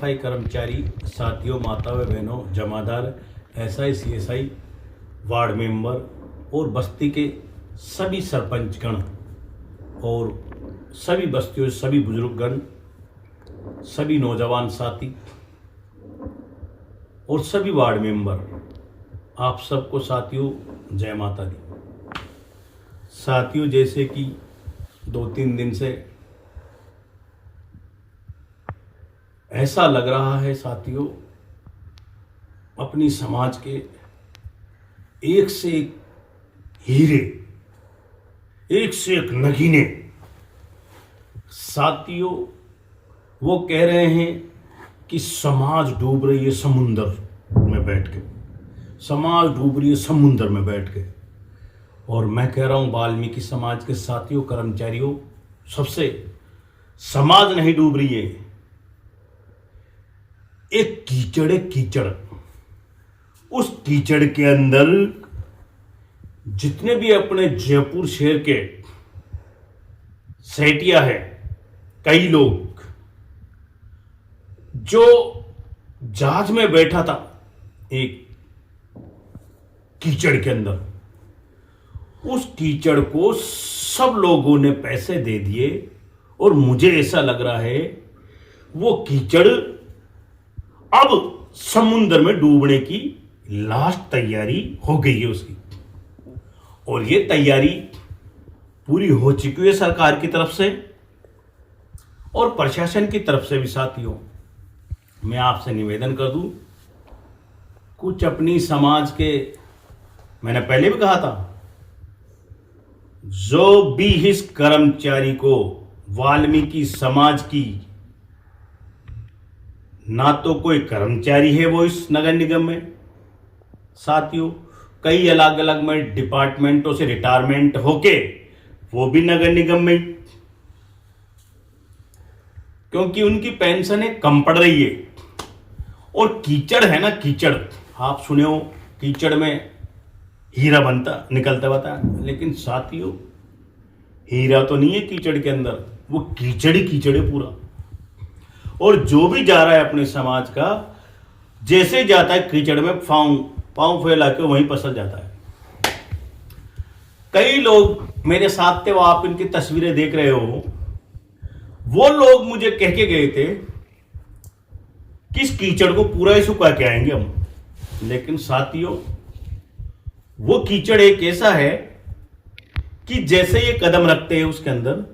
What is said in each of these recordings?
सफाई कर्मचारी साथियों, माता व बहनों, जमादार, एसआई, सीएसआई, वार्ड मेंबर और बस्ती के सभी सरपंचगण और सभी बस्तियों सभी बुजुर्गगण, सभी नौजवान साथी और सभी वार्ड मेंबर, आप सबको साथियों जय माता दी। साथियों, जैसे कि 2-3 दिन से ऐसा लग रहा है साथियों, अपनी समाज के एक से एक हीरे, एक से एक नगीने साथियों, वो कह रहे हैं कि समाज डूब रही है समुंदर में बैठ के, समाज डूब रही है समुंदर में बैठ के। और मैं कह रहा हूं वाल्मीकि समाज के साथियों, कर्मचारियों, सबसे समाज नहीं डूब रही है, एक कीचड़ है, कीचड़। उस कीचड़ के अंदर जितने भी अपने जयपुर शहर के सेठिया है, कई लोग, जो जहाज में बैठा था एक कीचड़ के अंदर, उस कीचड़ को सब लोगों ने पैसे दे दिए और मुझे ऐसा लग रहा है वो कीचड़ अब समुद्र में डूबने की लास्ट तैयारी हो गई है उसकी। और ये तैयारी पूरी हो चुकी है सरकार की तरफ से और प्रशासन की तरफ से भी। साथियों, मैं आपसे निवेदन कर दूं, कुछ अपनी समाज के, मैंने पहले भी कहा था, जो भी इस कर्मचारी को वाल्मीकि समाज की, ना तो कोई कर्मचारी है वो इस नगर निगम में, साथियों कई अलग अलग में डिपार्टमेंटों से रिटायरमेंट होके वो भी नगर निगम में, क्योंकि उनकी पेंशन कम पड़ रही है। और कीचड़ है ना, कीचड़, आप सुने हो कीचड़ में हीरा बनता निकलता बता, लेकिन साथियों हीरा तो नहीं है कीचड़ के अंदर, वो कीचड़ ही कीचड़ है पूरा। और जो भी जा रहा है अपने समाज का, जैसे जाता है कीचड़ में पांव फैला के वहीं पसर जाता है। कई लोग मेरे साथ थे, वो आप इनकी तस्वीरें देख रहे हो, वो लोग मुझे कह के गए थे कि इस कीचड़ को पूरा ही सुखा के आएंगे हम। लेकिन साथियों, वो कीचड़ एक ऐसा है कि जैसे ये कदम रखते हैं उसके अंदर,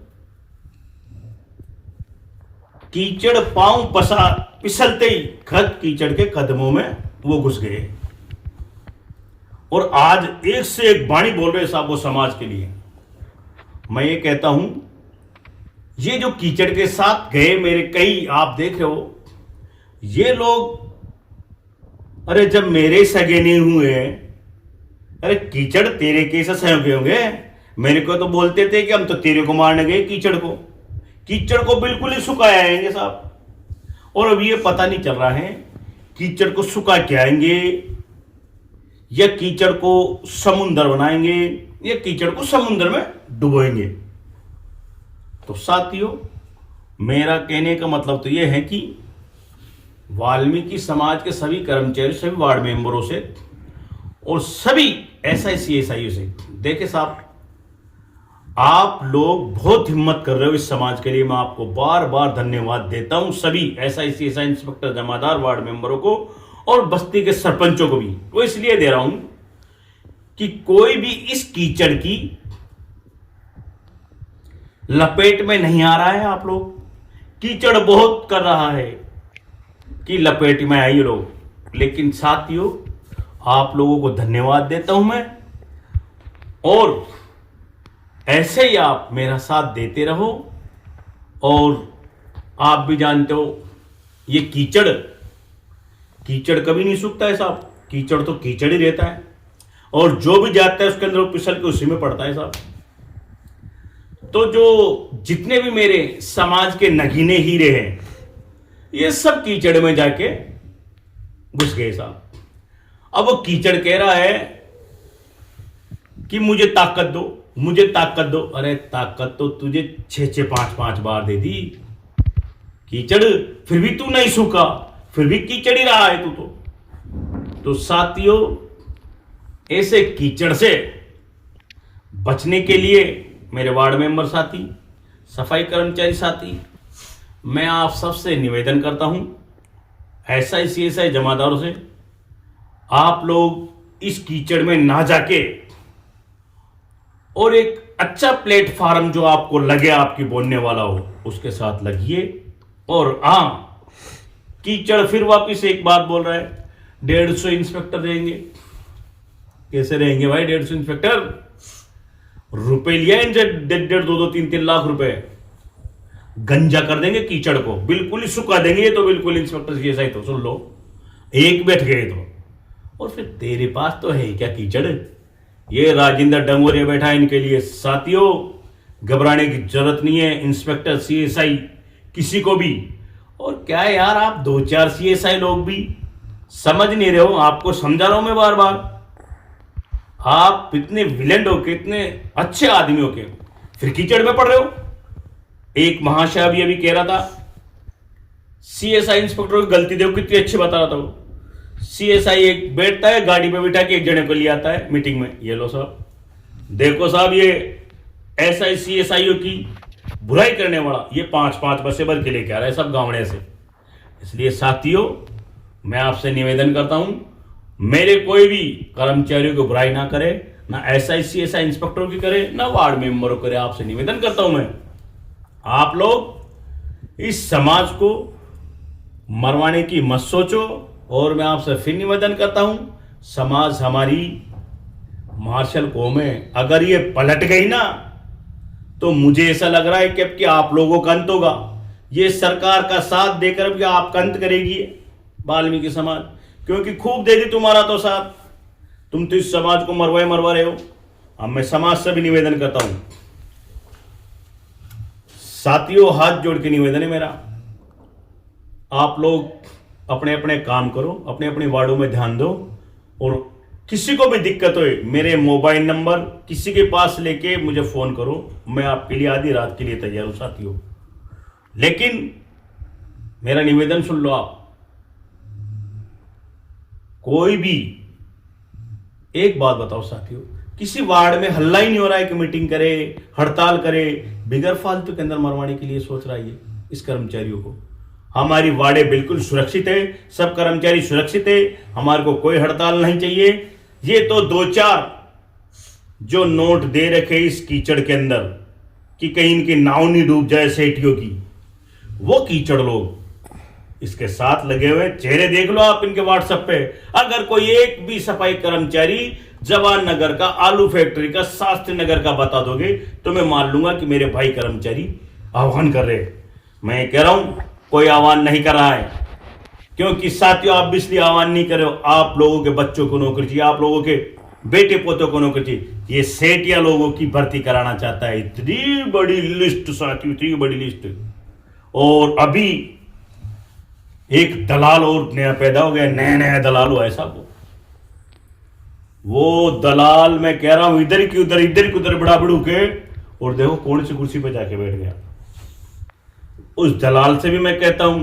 कीचड़ पांव फिसलते ही खत कीचड़ के कदमों में वो घुस गए। और आज एक से एक वाणी बोल रहे साहब वो समाज के लिए। मैं ये कहता हूं, ये जो कीचड़ के साथ गए मेरे कई, आप देख रहे हो, ये लोग, अरे जब मेरे सगे नहीं हुए, अरे कीचड़ तेरे कैसे सहयोगी होंगे? मेरे को तो बोलते थे कि हम तो तेरे को मारने गए कीचड़ को बिल्कुल ही सुखाया आएंगे साहब। और अब ये पता नहीं चल रहा है कीचड़ को सुखा के आएंगे या कीचड़ को समुंदर बनाएंगे या कीचड़ को समुंदर में डुबोएंगे। तो साथियों, मेरा कहने का मतलब तो यह है कि वाल्मीकि समाज के सभी कर्मचारी, सभी वार्ड मेंबरों से और सभी एसआई सीएसआई से, देखे साहब, आप लोग बहुत हिम्मत कर रहे हो इस समाज के लिए। मैं आपको बार बार धन्यवाद देता हूं, सभी एसआई सीएसआई, इंस्पेक्टर, जमादार, वार्ड मेंबरों को और बस्ती के सरपंचों को भी। वो इसलिए दे रहा हूं कि कोई भी इस कीचड़ की लपेट में नहीं आ रहा है। आप लोग, कीचड़ बहुत कर रहा है कि लपेट में आइए लोग। लेकिन साथियों, आप लोगों को धन्यवाद देता हूं मैं, और ऐसे ही आप मेरा साथ देते रहो। और आप भी जानते हो, ये कीचड़ कभी नहीं सूखता है साहब, कीचड़ तो कीचड़ ही रहता है, और जो भी जाता है उसके अंदर वो फिसल के उसी में पड़ता है साहब। तो जो जितने भी मेरे समाज के नगीने हीरे हैं, ये सब कीचड़ में जाके घुस गए साहब। अब वो कीचड़ कह रहा है कि मुझे ताकत दो। अरे ताकत तो तुझे 6-6, 5-5 बार दे दी। कीचड़ फिर भी तू नहीं सूखा, फिर भी कीचड़ ही रहा है तू तो साथियों, ऐसे कीचड़ से बचने के लिए मेरे वार्ड मेंबर साथी, सफाई कर्मचारी साथी, मैं आप सबसे निवेदन करता हूं, एसआई सीएसआई जमादारों से, आप लोग इस कीचड़ में ना जाके और एक अच्छा प्लेटफॉर्म जो आपको लगे, आपकी बोलने वाला हो, उसके साथ लगिए। और कीचड़ फिर वापिस एक बात बोल रहा है, 150 इंस्पेक्टर रहेंगे। कैसे रहेंगे भाई 150 इंस्पेक्टर? रुपए लिया इनसे 1.5, 2, 3 लाख रुपए, गंजा कर देंगे कीचड़ को, बिल्कुल ही सुखा देंगे। ये तो बिल्कुल इंस्पेक्टर सीएसआई तो सुन लो, एक बैठ गए तो। और फिर तेरे पास तो है क्या कीचड़? ये राजेंद्र डंगोरिया बैठा है इनके लिए। साथियों, घबराने की जरूरत नहीं है, इंस्पेक्टर सीएसआई किसी को भी। और क्या यार, आप 2-4 सीएसआई लोग भी समझ नहीं रहे हो, आपको समझा रहा हूं मैं बार बार। आप इतने विलेंट हो के, इतने अच्छे आदमी हो के, फिर कीचड़ में पड़ रहे हो। एक महाशय अभी कह रहा था, सीएसआई इंस्पेक्टर की गलती देखो कितनी अच्छी बता रहा था वो। सीएसआई एक बैठता है, गाड़ी पे बिठा के एक जने को ले आता है मीटिंग में, ये लो साहब, देखो साहब, ये एसआई सीएसआईओ की बुराई करने वाला ये 5-5 बसें भर के लेके आ रहा है सब गांवड़े से। इसलिए साथियों, मैं आपसे निवेदन करता हूं, मेरे कोई भी कर्मचारियों को बुराई ना करे, ना एसआई सीएसआई इंस्पेक्टरों की करे, ना वार्ड मेंबरों करे। आपसे निवेदन करता हूं मैं, आप लोग इस समाज को मरवाने की मत सोचो। और मैं आपसे फिर निवेदन करता हूं, समाज हमारी मार्शल कौम है, अगर ये पलट गई ना तो मुझे ऐसा लग रहा है कि अब कि आप लोगों का अंत होगा। ये सरकार का साथ देकर अब आपका अंत करेगी वाल्मीकि समाज, क्योंकि खूब दे दी तुम्हारा तो साथ, तुम तो इस समाज को मरवा रहे हो। अब मैं समाज से भी निवेदन करता हूं, साथियों, हाथ जोड़ के निवेदन है मेरा, आप लोग अपने अपने काम करो, अपने अपने वार्डों में ध्यान दो। और किसी को भी दिक्कत हो, मेरे मोबाइल नंबर किसी के पास लेके मुझे फोन करो, मैं आपके लिए आधी रात के लिए तैयार हूं साथियों। लेकिन मेरा निवेदन सुन लो आप, कोई भी एक बात बताओ साथियों, किसी वार्ड में हल्ला ही नहीं हो रहा है कि मीटिंग करे, हड़ताल करे, बिगर फालतू के अंदर मरवाने के लिए सोच रहा है इस कर्मचारियों को। हमारी वार्डे बिल्कुल सुरक्षित है, सब कर्मचारी सुरक्षित है, हमारे को कोई हड़ताल नहीं चाहिए। ये तो 2-4 जो नोट दे रखे इस कीचड़ के अंदर कि कहीं इनकी नाव नहीं डूब जाए सेठियों की, वो कीचड़ लोग इसके साथ लगे हुए, चेहरे देख लो आप इनके व्हाट्सएप पे। अगर कोई एक भी सफाई कर्मचारी जवान नगर का, आलू फैक्ट्री का, शास्त्री नगर का बता दोगे तो मैं मान लूंगा कि मेरे भाई कर्मचारी आह्वान कर रहे। मैं कह रहा हूं कोई आह्वान नहीं कर रहा है, क्योंकि साथियों आप भी इसलिए आह्वान नहीं कर रहे हो, आप लोगों के बच्चों को नौकरी चाहिए, आप लोगों के बेटे पोतों को नौकरी चाहिए। ये सेठिया लोगों की भर्ती कराना चाहता है, इतनी बड़ी लिस्ट साथियों, इतनी बड़ी लिस्ट। और अभी एक दलाल और नया पैदा हो गया, नया दलाल हुआ है साहब। वो दलाल मैं कह रहा हूं इधर की उधर, इधर की उधर बड़ा बड़ू के, और देखो कौन सी कुर्सी पे जाके बैठ गया। उस दलाल से भी मैं कहता हूं,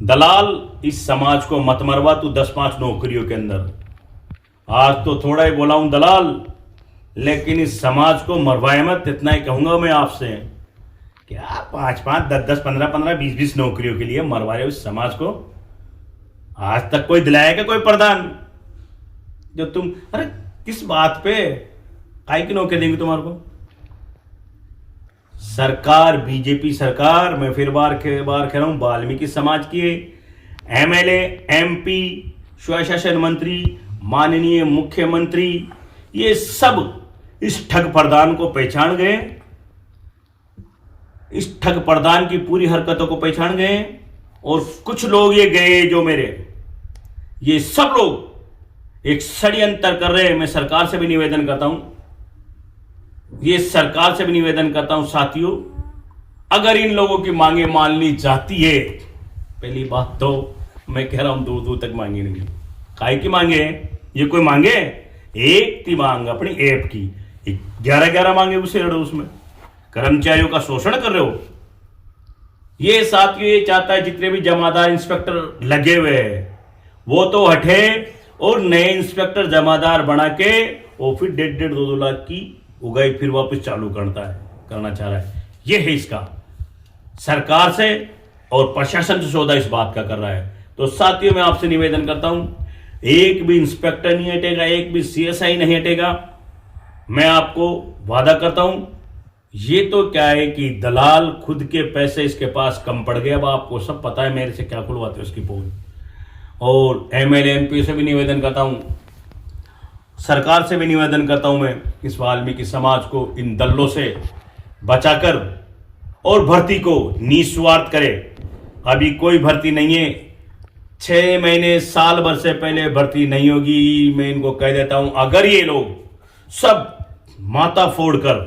दलाल इस समाज को मत मरवा तू 10-5 नौकरियों के अंदर। आज तो थोड़ा ही बोला हूं दलाल, लेकिन इस समाज को मरवाए मत, इतना ही कहूंगा मैं आपसे। क्या 5-5, 10-10, 15-15, 20-20 नौकरियों के लिए मरवा रहे हो इस समाज को? आज तक कोई दिलाएगा कोई प्रधान जो तुम, अरे किस बात पे, काय की नौकरी देंगे तुम्हारे को? सरकार, बीजेपी सरकार, मैं फिर बार कह रहा हूं, वाल्मीकि समाज के एमएलए, एमपी, स्वशासन मंत्री, माननीय मुख्यमंत्री, ये सब इस ठग प्रधान को पहचान गए, इस ठग प्रधान की पूरी हरकतों को पहचान गए। और कुछ लोग ये गए जो मेरे, ये सब लोग एक षड्यंत्र कर रहे हैं। मैं सरकार से भी निवेदन करता हूं, ये सरकार से भी निवेदन करता हूं साथियों, अगर इन लोगों की मांगे मान ली जाती है, पहली बात तो मैं कह रहा हूं दूर दूर तक मांगे नहीं। काय की मांगे? ये कोई मांगे एक थी मांग अपनी ऐप की, 11-11 मांगे उसे लड़ो, उसमें कर्मचारियों का शोषण कर रहे हो। ये साथियों ये चाहता है जितने भी जमादार इंस्पेक्टर लगे हुए हैं वो तो हटे और नए इंस्पेक्टर जमादार बना के वो फिर 1.5-2 लाख की उगाई फिर वापस चालू करना चाह रहा है। ये है इसका सरकार से और प्रशासन से सौदा इस बात का कर रहा है। तो साथियों मैं आपसे निवेदन करता हूं, एक भी इंस्पेक्टर नहीं हटेगा, एक भी सीएसआई नहीं हटेगा। मैं आपको वादा करता हूं, ये तो क्या है कि दलाल खुद के पैसे इसके पास कम पड़ गए। अब आपको सब पता है मेरे से क्या खुलवाते उसकी पोल। और एमएलए एमपी से भी निवेदन करता हूं, सरकार से भी निवेदन करता हूं मैं इस वाल्मीकि समाज को इन दल्लों से बचाकर और भर्ती को निस्वार्थ करे। अभी कोई भर्ती नहीं है, 6 महीने साल भर से पहले भर्ती नहीं होगी। मैं इनको कह देता हूं, अगर ये लोग सब माथा फोड़कर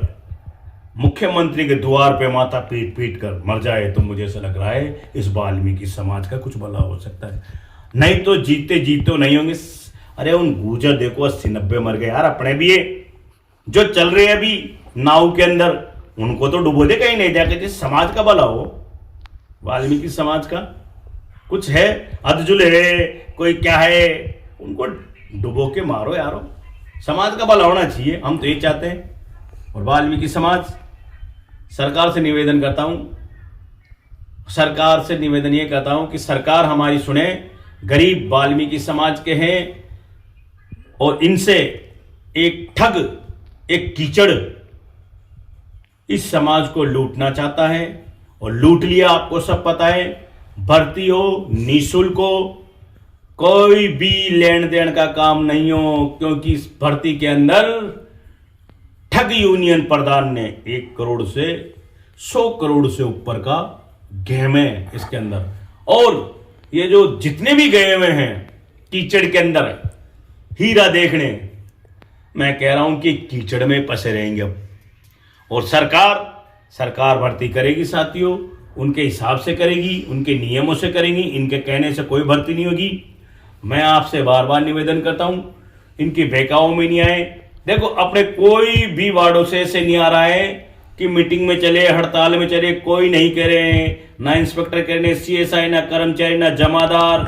मुख्यमंत्री के द्वार पे माथा पीट पीट कर मर जाए तो मुझे ऐसा लग रहा है इस वाल्मीकि समाज का कुछ भला हो सकता है। नहीं तो जीते जीते नहीं होंगे। अरे उन गुर्जर देखो 80-90 मर गए यार, अपने भी है जो चल रहे हैं अभी नाव के अंदर, उनको तो डुबो दे कहीं नहीं जाके। जिस समाज का भला हो, वाल्मीकि समाज का कुछ है अधजुल है कोई क्या है, उनको डुबो के मारो यारो। समाज का भला होना चाहिए, हम तो ये चाहते हैं। और वाल्मीकि समाज सरकार से निवेदन करता हूं, सरकार से निवेदन ये करता हूं कि सरकार हमारी सुने। गरीब वाल्मीकि समाज के हैं और इनसे एक ठग एक कीचड़ इस समाज को लूटना चाहता है और लूट लिया। आपको सब पता है, भर्ती हो निःशुल्क हो, कोई भी लेन देन का काम नहीं हो, क्योंकि इस भर्ती के अंदर ठग यूनियन प्रधान ने 1 करोड़ से 100 करोड़ से ऊपर का गेम है इसके अंदर। और ये जो जितने भी गए हुए हैं कीचड़ के अंदर हीरा देखने, मैं कह रहा हूं कि कीचड़ में फंसे रहेंगे अब। और सरकार भर्ती करेगी साथियों, उनके हिसाब से करेगी, उनके नियमों से करेगी, इनके कहने से कोई भर्ती नहीं होगी। मैं आपसे बार बार निवेदन करता हूं, इनकी बहकाओं में नहीं आए। देखो अपने कोई भी वार्डों से ऐसे नहीं आ रहा है कि मीटिंग में चले, हड़ताल में चले, कोई नहीं कह रहे हैं, ना इंस्पेक्टर कह रहे, सीएसआई, ना कर्मचारी, ना जमादार,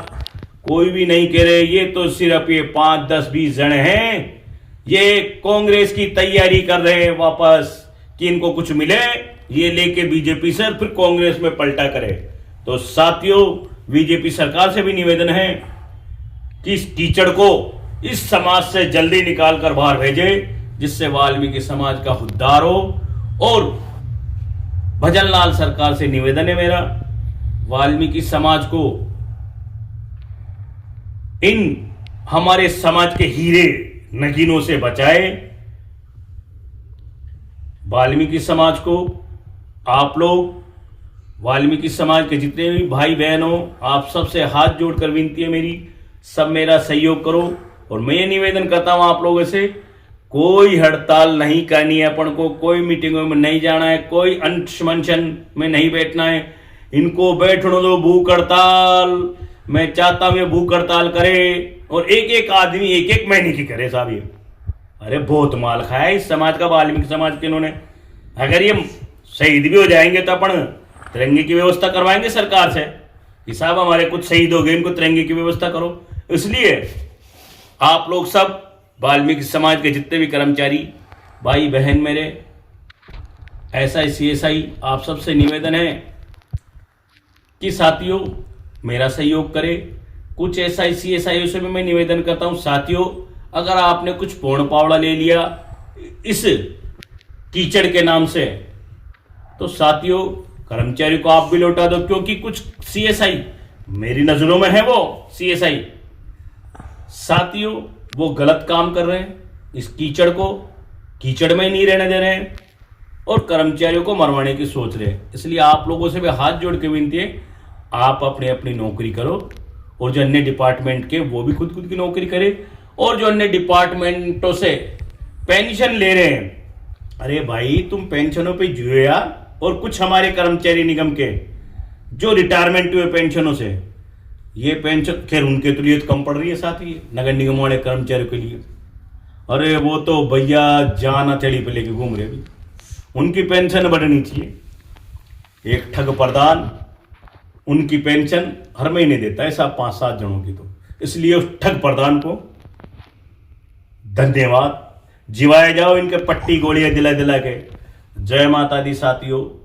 कोई भी नहीं कह रहे। ये तो सिर्फ ये 5, 10, 20 जने हैं, ये कांग्रेस की तैयारी कर रहे हैं वापस कि इनको कुछ मिले, ये लेके बीजेपी से फिर कांग्रेस में पलटा करे। तो साथियों बीजेपी सरकार से भी निवेदन है कि इस कीचड़ को इस समाज से जल्दी निकाल कर बाहर भेजे, जिससे वाल्मीकि समाज का उद्धार हो। और भजनलाल सरकार से निवेदन है मेरा, वाल्मीकि समाज को इन हमारे समाज के हीरे नगीनों से बचाए। वाल्मीकि समाज को आप लोग, वाल्मीकि समाज के जितने भी भाई बहन हो, आप सबसे हाथ जोड़कर विनती है मेरी, सब मेरा सहयोग करो। और मैं ये निवेदन करता हूं आप लोगों से, कोई हड़ताल नहीं करनी है अपन को, कोई मीटिंगों में नहीं जाना है, कोई अनशन में नहीं बैठना है। इनको बैठने दो भूख हड़ताल। मैं चाहता हूं ये भूख हड़ताल करे और एक एक आदमी 1-1 महीने की करे साहब। ये अरे बहुत माल खाया इस समाज का, वाल्मीकि समाज के इन्होंने। अगर ये शहीद भी हो जाएंगे तो अपन तिरंगे की व्यवस्था करवाएंगे सरकार से कि साहब हमारे कुछ शहीद हो गए, इनको तिरंगे की व्यवस्था करो। इसलिए आप लोग सब वाल्मीकि समाज के जितने भी कर्मचारी भाई बहन मेरे, एसआई सीएसआई, आप सबसे निवेदन है कि साथियों मेरा सहयोग करें। कुछ एसआई सीएसआई से भी मैं निवेदन करता हूं साथियों, अगर आपने कुछ पूर्ण पावड़ा ले लिया इस कीचड़ के नाम से तो साथियों कर्मचारी को आप भी लौटा दो, क्योंकि कुछ सीएसआई मेरी नजरों में है, वो सीएसआई साथियों वो गलत काम कर रहे हैं, इस कीचड़ को कीचड़ में ही नहीं रहने दे रहे हैं और कर्मचारियों को मरवाने की सोच रहे हैं। इसलिए आप लोगों से भी हाथ जोड़ के विनती है, आप अपनी अपनी नौकरी करो और जो अन्य डिपार्टमेंट के वो भी खुद की नौकरी करे। और जो अन्य डिपार्टमेंटों से पेंशन ले रहे हैं, अरे भाई तुम पेंशनों पे जियो यार। और कुछ हमारे कर्मचारी निगम के जो रिटायरमेंट हुए पेंशनों से, ये पेंशन खैर उनके तो लिए तो कम पड़ रही है, साथ ही नगर निगम वाले कर्मचारियों के लिए अरे वो तो भैया जान हथेली पे लेके घूम रहे भी, उनकी पेंशन बढ़नी चाहिए। एक ठग प्रधान उनकी पेंशन हर महीने देता है साहब 5-7 जनों की। तो इसलिए उस ठग प्रधान को धन्यवाद। जिवाए जाओ इनके पट्टी गोलियां दिला दिला के। जय माता दी साथियों।